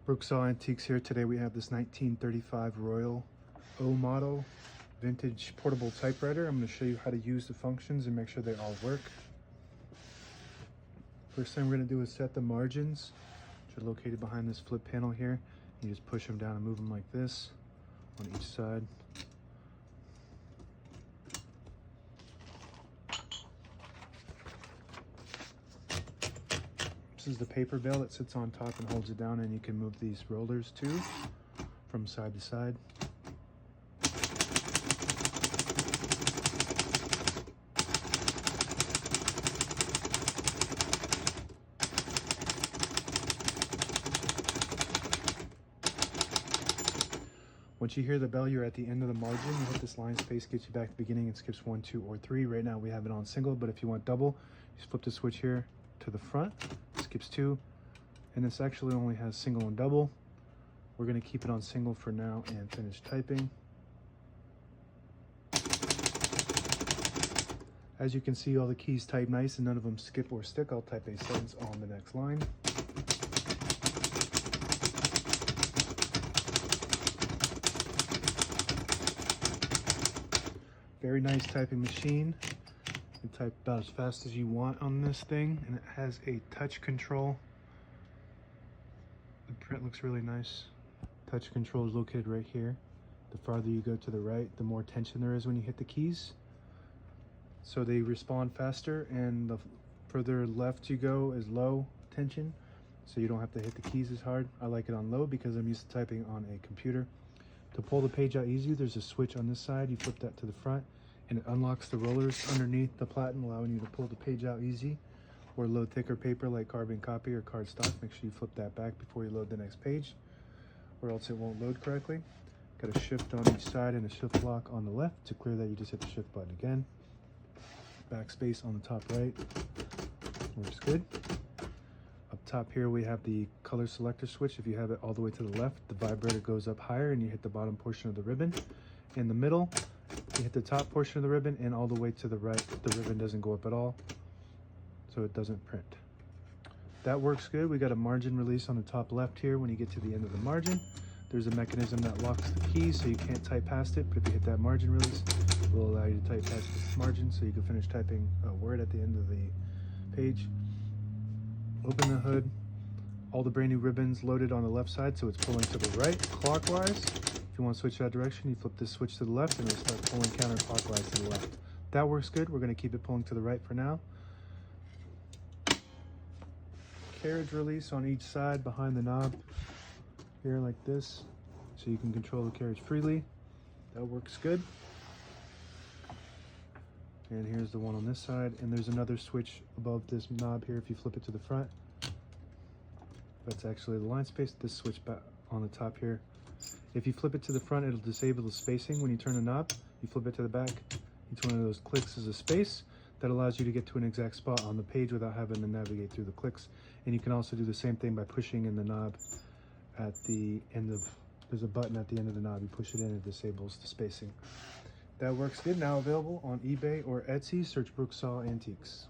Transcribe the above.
Brooksaw Antiques here. Today we have this 1935 Royal O model vintage portable typewriter. I'm going to show you how to use the functions and make sure they all work. First thing we're going to do is set the margins, which are located behind this flip panel here. You just push them down and move them like this on each side. This is the paper bale that sits on top and holds it down, and you can move these rollers too from side to side. Once you hear the bell, you're at the end of the margin. You hit this line space, gets you back to the beginning. It skips 1, 2, or 3. Right now we have it on single, but if you want double, you just flip the switch here to the front, skips 2, and this actually only has single and double. We're going to keep it on single for now and finish typing. As you can see, all the keys type nice and none of them skip or stick. I'll type a sentence on the next line. Very nice typing machine. You can type about as fast as you want on this thing, and it has a touch control. The print looks really nice. Touch control is located right here. The farther you go to the right, the more tension there is when you hit the keys. So they respond faster, and the further left you go is low tension, so you don't have to hit the keys as hard. I like it on low because I'm used to typing on a computer. To pull the page out easy, there's a switch on this side. You flip that to the front, and it unlocks the rollers underneath the platen, allowing you to pull the page out easy. Or load thicker paper like carbon copy or cardstock. Make sure you flip that back before you load the next page, or else it won't load correctly. Got a shift on each side and a shift lock on the left. To clear that, you just hit the shift button again. Backspace on the top right. Works good. Up top here we have the color selector switch. If you have it all the way to the left, the vibrator goes up higher and you hit the bottom portion of the ribbon. In the middle, you hit the top portion of the ribbon, and all the way to the right, the ribbon doesn't go up at all, so it doesn't print. That works good. We got a margin release on the top left here. When you get to the end of the margin, there's a mechanism that locks the keys so you can't type past it, but if you hit that margin release, it will allow you to type past this margin so you can finish typing a word at the end of the page. Open the hood. All the brand new ribbons loaded on the left side, so it's pulling to the right clockwise. If you want to switch that direction, you flip this switch to the left and it'll start pulling counterclockwise to the left. That works good. We're going to keep it pulling to the right for now. Carriage release on each side behind the knob here like this, so you can control the carriage freely. That works good. And here's the one on this side, and there's another switch above this knob here. If you flip it to the front, that's actually the line space. This switch back on the top here. If you flip it to the front, it'll disable the spacing. When you turn the knob, you flip it to the back, each one of those clicks is a space that allows you to get to an exact spot on the page without having to navigate through the clicks. And you can also do the same thing by pushing in the knob at the end of, there's a button at the end of the knob. You push it in, it disables the spacing. That works good. Now available on eBay or Etsy. Search Brooksaw Antiques.